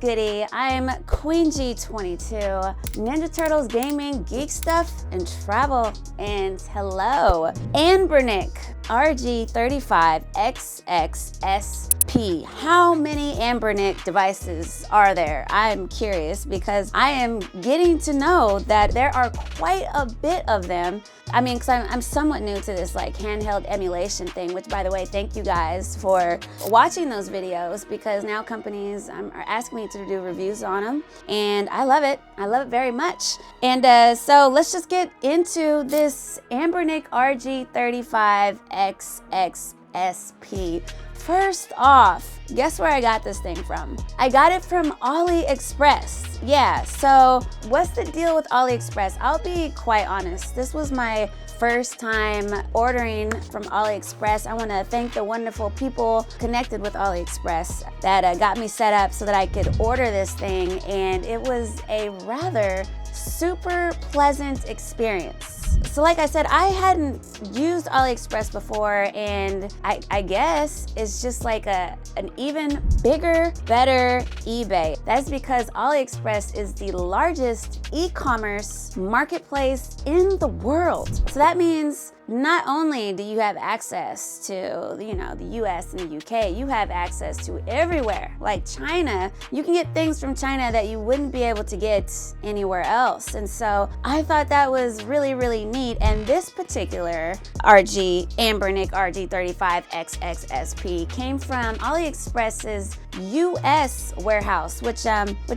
goody? I'm Queen G22, Ninja Turtles gaming, geek stuff, and travel. And hello, ANBERNIC RGXXSP. How many ANBERNIC devices are there? I'm curious because I am getting to know that there are quite a bit of them. I mean, because I'm somewhat new to this like handheld emulation thing, which by the way, thank you guys for watching those videos because now companies are asking me to do reviews on them and I love it. I love it very much. And so let's just get into this ANBERNIC RG35XXSP. First off, guess where I got this thing from? I got it from AliExpress. Yeah, so what's the deal with AliExpress? I'll be quite honest. This was my first time ordering from AliExpress. I want to thank the wonderful people connected with AliExpress that got me set up so that I could order this thing, and it was a rather super pleasant experience. So like I said, I hadn't used AliExpress before, and I guess it's just like an even bigger, better eBay. That's because AliExpress is the largest e-commerce marketplace in the world. So that means not only do you have access to, the US and the UK, you have access to everywhere. Like China, you can get things from China that you wouldn't be able to get anywhere else. And so I thought that was really, really neat. And this particular ANBERNIC RG35XXSP came from AliExpress's US warehouse, which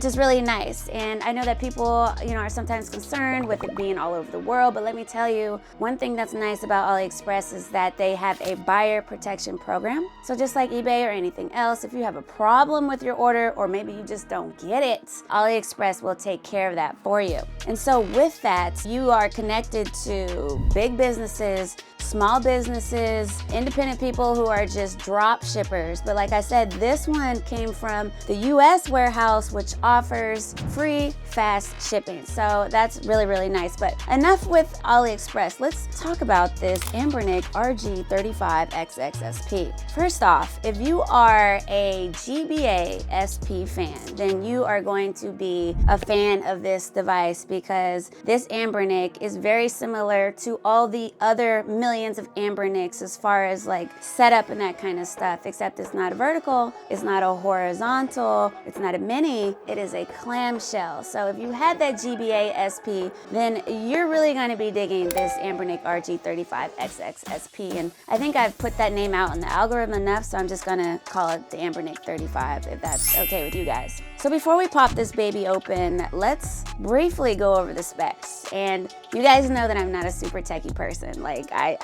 is really nice. And I know that people, are sometimes concerned with it being all over the world, but let me tell you, one thing that's nice about AliExpress is that they have a buyer protection program. So just like eBay or anything else, if you have a problem with your order or maybe you just don't get it, AliExpress will take care of that for you. And so with that, you are connected to big businesses, small businesses, independent people who are just drop shippers. But like I said, this one came from the US warehouse, which offers free, fast shipping. So that's really, really nice. But enough with AliExpress. Let's talk about this ANBERNIC RG35XXSP. First off, if you are a GBA SP fan, then you are going to be a fan of this device because this ANBERNIC is very similar to all the other millions of ANBERNICs as far as like setup and that kind of stuff, except it's not a vertical, it's not a horizontal, it's not a mini, it is a clamshell. So if you had that GBA SP, then you're really going to be digging this ANBERNIC RG35XXSP. And I think I've put that name out in the algorithm enough, so I'm just going to call it the ANBERNIC 35 if that's okay with you guys. So before we pop this baby open, let's briefly go over the specs. And you guys know that I'm not a super techie person. Like I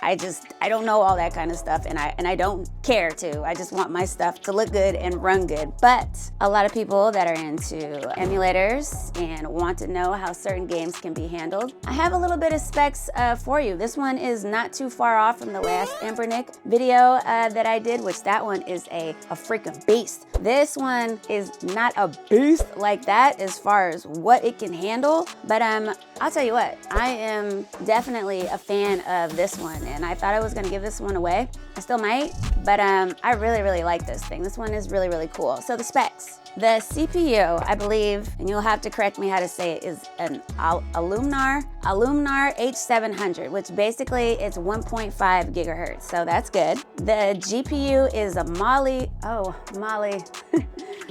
don't know all that kind of stuff, and I don't care to. I just want my stuff to look good and run good. But a lot of people that are into emulators and want to know how certain games can be handled, I have a little bit of specs for you. This one is not too far off from the last ANBERNIC video that I did, which that one is a freaking beast. This one is not a beast like that as far as what it can handle, but I'll tell you what, I am definitely a fan of this one, and I thought I was gonna give this one away. I still might, but I really, really like this thing. This one is really, really cool. So the specs. The CPU, I believe, and you'll have to correct me how to say it, is an Aluminar H700, which basically it's 1.5 gigahertz, so that's good. The GPU is a Mali,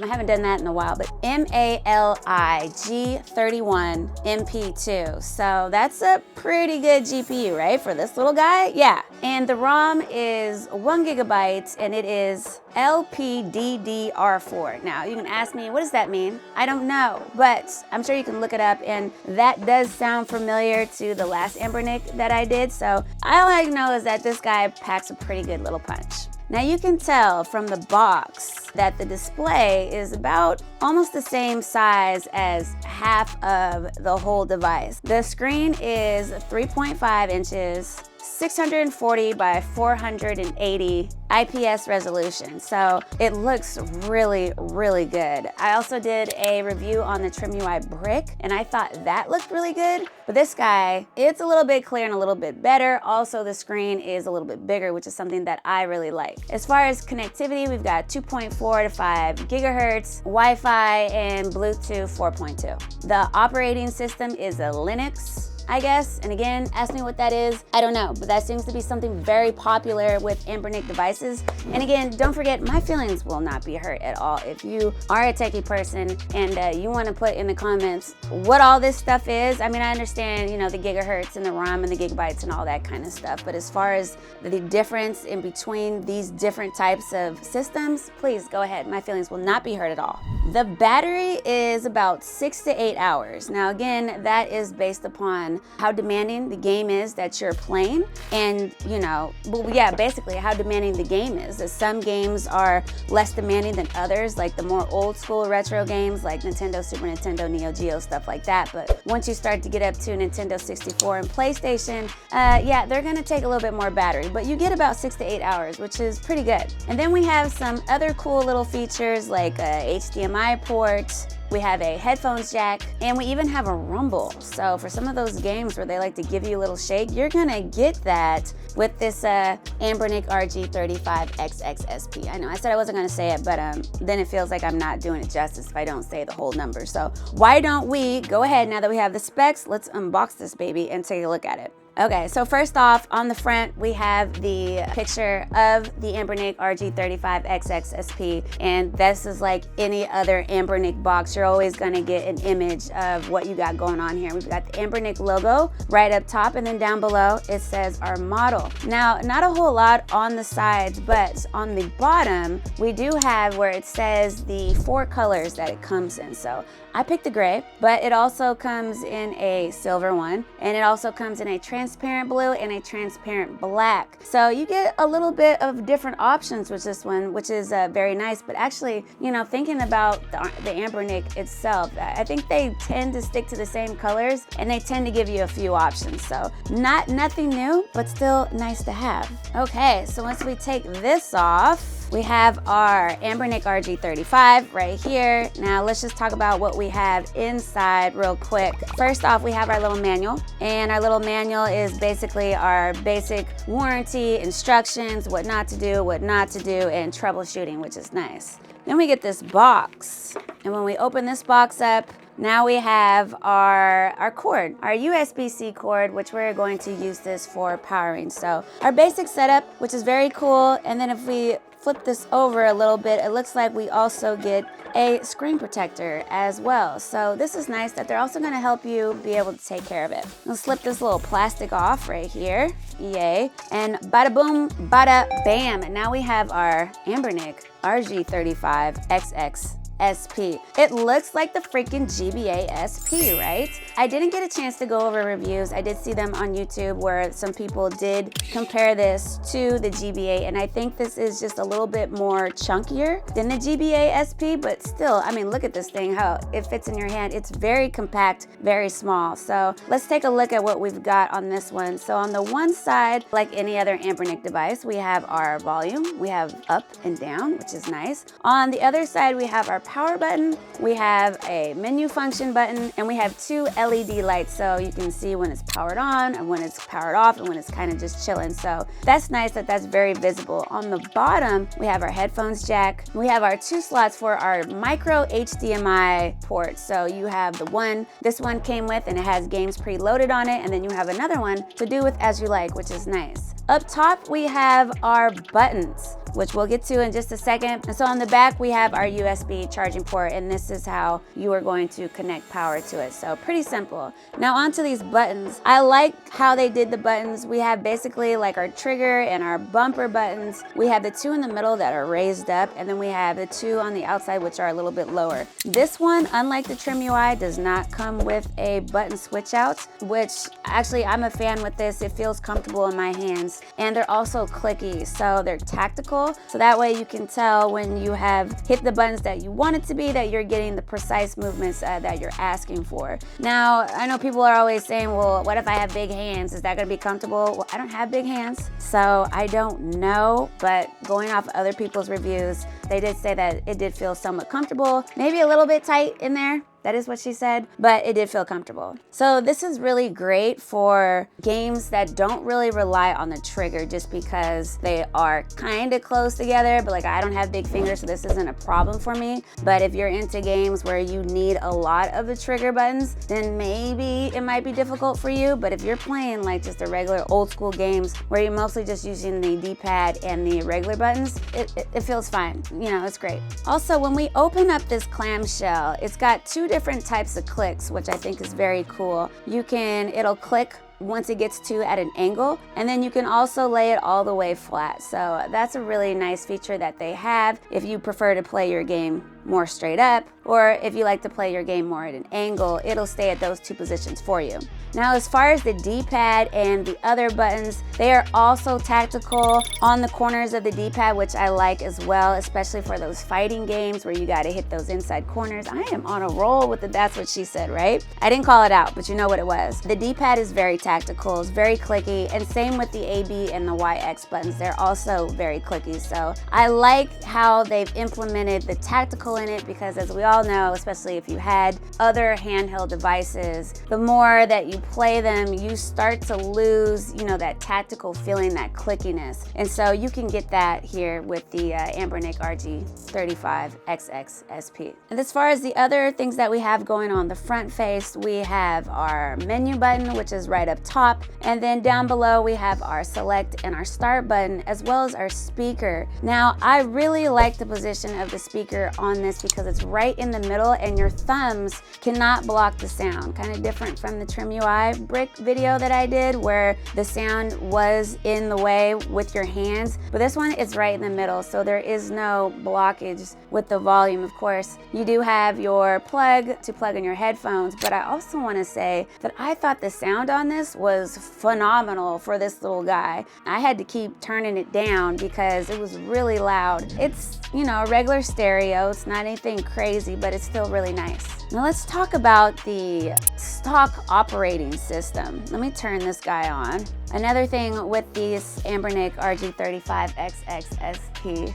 I haven't done that in a while, but MALI G31 MP2. So that's a pretty good GPU, right, for this little guy? Yeah. And the ROM is 1 gigabyte, and it is IFPGDRU. Now, you can ask me, what does that mean? I don't know, but I'm sure you can look it up, and that does sound familiar to the last ANBERNIC that I did, so all I know is that this guy packs a pretty good little punch. Now you can tell from the box that the display is about almost the same size as half of the whole device. The screen is 3.5 inches 640 by 480 IPS resolution. So it looks really, really good. I also did a review on the Trim UI brick, and I thought that looked really good. But this guy, it's a little bit clear and a little bit better. Also, the screen is a little bit bigger, which is something that I really like. As far as connectivity, we've got 2.4 to 5 gigahertz, Wi-Fi, and Bluetooth 4.2. The operating system is a Linux, I guess, and again, ask me what that is. I don't know, but that seems to be something very popular with Anbernic devices. And again, don't forget, my feelings will not be hurt at all. If you are a techie person and you want to put in the comments what all this stuff is, I mean, I understand, you know, the gigahertz and the ROM and the gigabytes and all that kind of stuff, but as far as the difference in between these different types of systems, please go ahead. My feelings will not be hurt at all. The battery is about 6 to 8 hours. Now again, that is based upon how demanding the game is that you're playing, and you know, well, yeah, basically how demanding the game is. As some games are less demanding than others, like the more old school retro games like Nintendo, Super Nintendo, Neo Geo, stuff like that. But once you start to get up to Nintendo 64 and PlayStation, yeah, they're gonna take a little bit more battery, but you get about 6 to 8 hours, which is pretty good. And then we have some other cool little features like a HDMI port. We have a headphones jack, and we even have a rumble. So for some of those games where they like to give you a little shake, you're gonna get that with this ANBERNIC RGXXSP. I know I said I wasn't gonna say it, but then it feels like I'm not doing it justice if I don't say the whole number. So why don't we go ahead, now that we have the specs, let's unbox this baby and take a look at it. Okay, so first off, on the front, we have the picture of the ANBERNIC RG35XXSP, and this is like any other ANBERNIC box. You're always gonna get an image of what you got going on here. We've got the ANBERNIC logo right up top, and then down below, it says our model. Now, not a whole lot on the sides, but on the bottom, we do have where it says the 4 colors that it comes in. So I picked the gray, but it also comes in a silver one, and it also comes in a transparent blue and a transparent black. So you get a little bit of different options with this one, which is very nice. But actually, you know, thinking about the ANBERNIC itself, I think they tend to stick to the same colors, and they tend to give you a few options. So nothing new, but still nice to have. Okay, so once we take this off, we have our ANBERNIC RG35 right here. Now let's just talk about what we have inside real quick. First off, we have our little manual, and our little manual is basically our basic warranty, instructions, what not to do, and troubleshooting, which is nice. Then we get this box, and when we open this box up, now we have our cord, our USB-C cord, which we're going to use this for powering. So our basic setup, which is very cool, and then if we flip this over a little bit, it looks like we also get a screen protector as well. So this is nice that they're also going to help you be able to take care of it. Let's slip this little plastic off right here. Yay. And bada boom, bada bam. And now we have our ANBERNIC RG35XX SP. It looks like the freaking GBA SP, right? I didn't get a chance to go over reviews. I did see them on YouTube where some people did compare this to the GBA, and I think this is just a little bit more chunkier than the GBA SP, but still, I mean, look at this thing, how it fits in your hand. It's very compact, very small. So let's take a look at what we've got on this one. So on the one side, like any other ANBERNIC device, we have our volume, we have up and down, which is nice. On the other side, we have our power button, we have a menu function button, and we have 2 LED lights, so you can see when it's powered on and when it's powered off and when it's kind of just chilling. So that's nice that that's very visible. On the bottom, we have our headphones jack. We have our 2 slots for our micro HDMI port. So you have the one, this one came with, and it has games preloaded on it, and then you have another one to do with as you like, which is nice. Up top, we have our buttons, which we'll get to in just a second. And so on the back, we have our USB charging port, and this is how you are going to connect power to it. So pretty simple. Now onto these buttons. I like how they did the buttons. We have basically like our trigger and our bumper buttons. We have the 2 in the middle that are raised up, and then we have the 2 on the outside, which are a little bit lower. This one, unlike the Trim UI, does not come with a button switch out, which actually I'm a fan with this. It feels comfortable in my hands, and they're also clicky. So they're tactical, comfortable. So that way you can tell when you have hit the buttons that you want it to be, that you're getting the precise movements that you're asking for. Now, I know people are always saying, well, what if I have big hands? Is that gonna be comfortable? Well, I don't have big hands, so I don't know, but going off other people's reviews, they did say that it did feel somewhat comfortable, maybe a little bit tight in there. That is what she said, but it did feel comfortable. So this is really great for games that don't really rely on the trigger just because they are kind of close together, but like I don't have big fingers, so this isn't a problem for me. But if you're into games where you need a lot of the trigger buttons, then maybe it might be difficult for you. But if you're playing like just the regular old school games where you're mostly just using the D-pad and the regular buttons, it feels fine. You know, it's great. Also, when we open up this clamshell, it's got two different types of clicks, which I think is very cool. It'll click once it gets to at an angle, and then you can also lay it all the way flat. So that's a really nice feature that they have if you prefer to play your game more straight up, or if you like to play your game more at an angle, it'll stay at those two positions for you. Now, as far as the D-pad and the other buttons, they are also tactical on the corners of the D-pad, which I like as well, especially for those fighting games where you gotta hit those inside corners. I am on a roll with the that's what she said, right? I didn't call it out, but you know what it was. The D-pad is very tactical, it's very clicky, and same with the AB and the YX buttons. They're also very clicky, so I like how they've implemented the tactical in it, because as we all know, especially if you had other handheld devices, the more that you play them, you start to lose, you know, that tactical feeling, that clickiness. And so you can get that here with the ANBERNIC RGXXSP. And as far as the other things that we have going on the front face, we have our menu button, which is right up top. And then down below, we have our select and our start button, as well as our speaker. Now, I really like the position of the speaker on this because it's right in the middle and your thumbs cannot block the sound. Kind of different from the Trim UI brick video that I did where the sound was in the way with your hands, but this one is right in the middle, so there is no blockage with the volume. Of course, you do have your plug to plug in your headphones, but I also want to say that I thought the sound on this was phenomenal for this little guy. I had to keep turning it down because it was really loud. It's, you know, a regular stereo. It's not anything crazy, but it's still really nice. Now let's talk about the stock operating system. Let me turn this guy on. Another thing with these ANBERNIC RG35XXSP,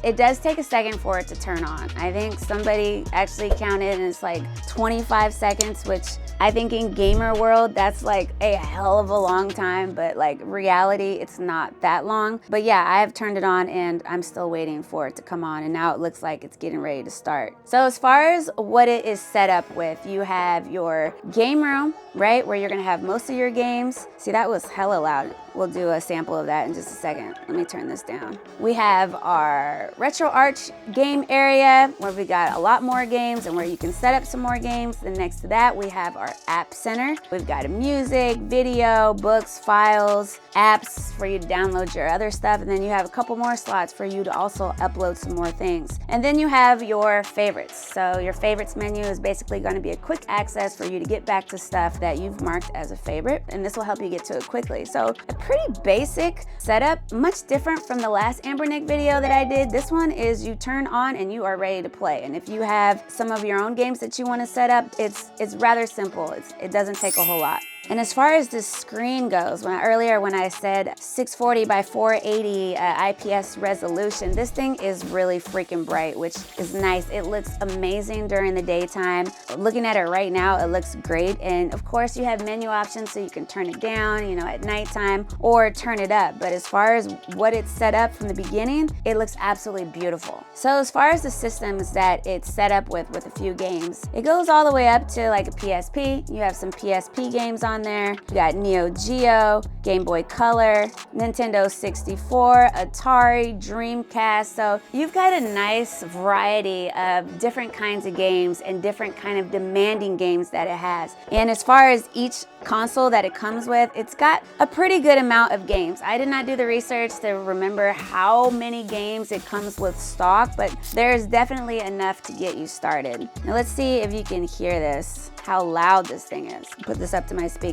it does take a second for it to turn on. I think somebody actually counted and it's like 25 seconds, which I think in gamer world, that's like a hell of a long time, but like reality, it's not that long. But yeah, I have turned it on and I'm still waiting for it to come on, and now it looks like it's getting ready to start. So as far as what it is set up with, you have your game room, right, where you're gonna have most of your games. See, that was hella loud. We'll do a sample of that in just a second. Let me turn this down. We have our Retro Arch game area where we got a lot more games and where you can set up some more games. Then next to that, we have our App Center. We've got a music, video, books, files, apps for you to download your other stuff. And then you have a couple more slots for you to also upload some more things. And then you have your favorites. So your favorites menu is basically going to be a quick access for you to get back to stuff that you've marked as a favorite. And this will help you get to it quickly. So a pretty basic setup, much different from the last ANBERNIC video that I did. This one is you turn on and you are ready to play. And if you have some of your own games that you want to set up, it's rather simple. It doesn't take a whole lot. And as far as this screen goes, earlier when I said 640 by 480 IPS resolution, this thing is really freaking bright, which is nice. It looks amazing during the daytime. Looking at it right now, it looks great. And of course you have menu options so you can turn it down, you know, at nighttime or turn it up. But as far as what it's set up from the beginning, it looks absolutely beautiful. So as far as the systems that it's set up with a few games, it goes all the way up to like a PSP. You have some PSP games on there. You got Neo Geo, Game Boy Color, Nintendo 64, Atari, Dreamcast. So you've got a nice variety of different kinds of games and different kind of demanding games that it has. And as far as each console that it comes with, it's got a pretty good amount of games. I did not do the research to remember how many games it comes with stock, but there's definitely enough to get you started. Now let's see if you can hear this, how loud this thing is. Put this up to my speaker.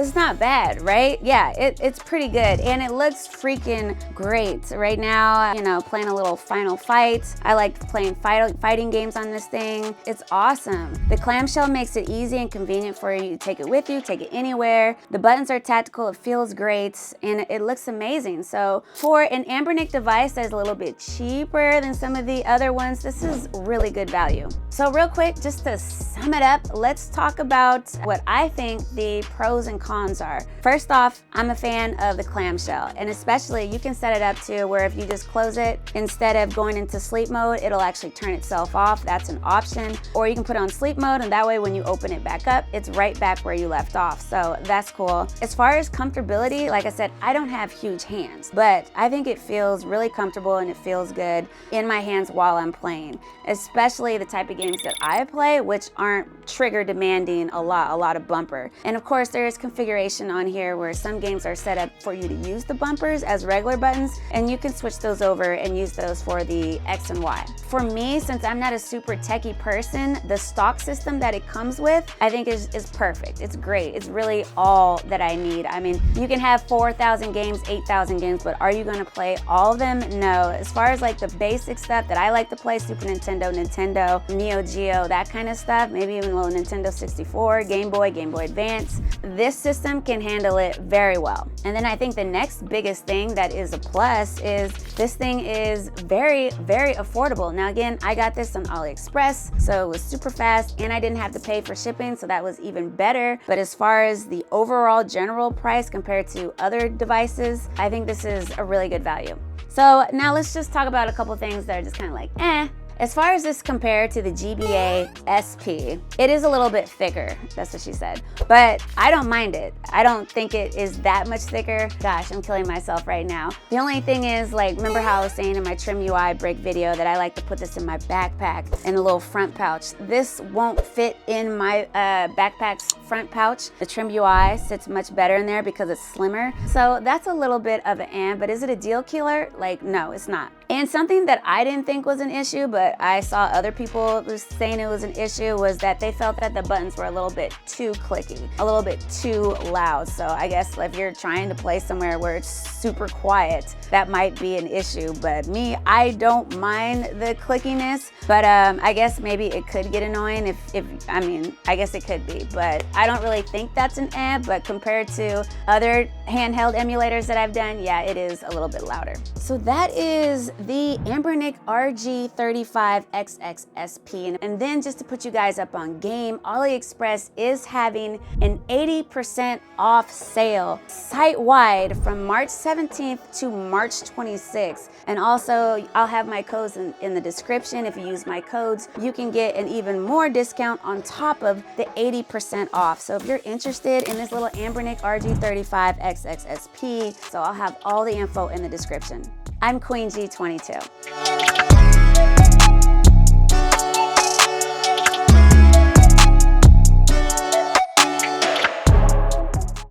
It's not bad, right? Yeah, it's pretty good, and it looks freaking great. Right now, you know, playing a little Final Fight. I like playing fighting games on this thing. It's awesome. The clamshell makes it easy and convenient for you to take it with you, take it anywhere. The buttons are tactical, it feels great, and it looks amazing. So for an Anbernic device that's a little bit cheaper than some of the other ones, this is really good value. So real quick, just to sum it up, let's talk about what I think the pros and cons are. First off, I'm a fan of the clamshell, and especially you can set it up to where if you just close it, instead of going into sleep mode, it'll actually turn itself off. That's an option. Or you can put it on sleep mode, and that way when you open it back up, it's right back where you left off. So that's cool. As far as comfortability, like I said, I don't have huge hands, but I think it feels really comfortable and it feels good in my hands while I'm playing, especially the type of games that I play, which aren't trigger demanding a lot of bumper. And of course, there is configuration on here where some games are set up for you to use the bumpers as regular buttons, and you can switch those over and use those for the X and Y. For me, since I'm not a super techie person, the stock system that it comes with, I think is perfect. It's great. It's really all that I need. I mean, you can have 4,000 games, 8,000 games, but are you gonna play all of them? No. As far as like the basic stuff that I like to play, Super Nintendo, Neo Geo, that kind of stuff, maybe even a little Nintendo 64, Game Boy Advance, this system can handle it very well. And then I think the next biggest thing that is a plus is this thing is very affordable. Now again, I got this on AliExpress, so it was super fast and I didn't have to pay for shipping, so that was even better. But as far as the overall general price compared to other devices, I think this is a really good value. So now let's just talk about a couple things that are just kind of like, eh. As far as this compared to the GBA SP, it is a little bit thicker, that's what she said, but I don't mind it. I don't think it is that much thicker. Gosh, I'm killing myself right now. The only thing is, like, remember how I was saying in my Trim UI break video that I like to put this in my backpack in a little front pouch. This won't fit in my backpack's front pouch. The Trim UI sits much better in there because it's slimmer. So that's a little bit of an but is it a deal killer? Like, no, it's not. And something that I didn't think was an issue, but I saw other people saying it was an issue, was that they felt that the buttons were a little bit too clicky, a little bit too loud. So I guess if you're trying to play somewhere where it's super quiet, that might be an issue. But me, I don't mind the clickiness, but I guess maybe it could get annoying I mean, I guess it could be, but I don't really think that's an but compared to other handheld emulators that I've done, yeah, it is a little bit louder. So that is the ANBERNIC RGXXSP. And then just to put you guys up on game, AliExpress is having an 80% off sale site-wide from March 17th to March 26th. And also, I'll have my codes in the description. If you use my codes, you can get an even more discount on top of the 80% off. So if you're interested in this little ANBERNIC RG35XXSP, so I'll have all the info in the description. I'm Queen G22.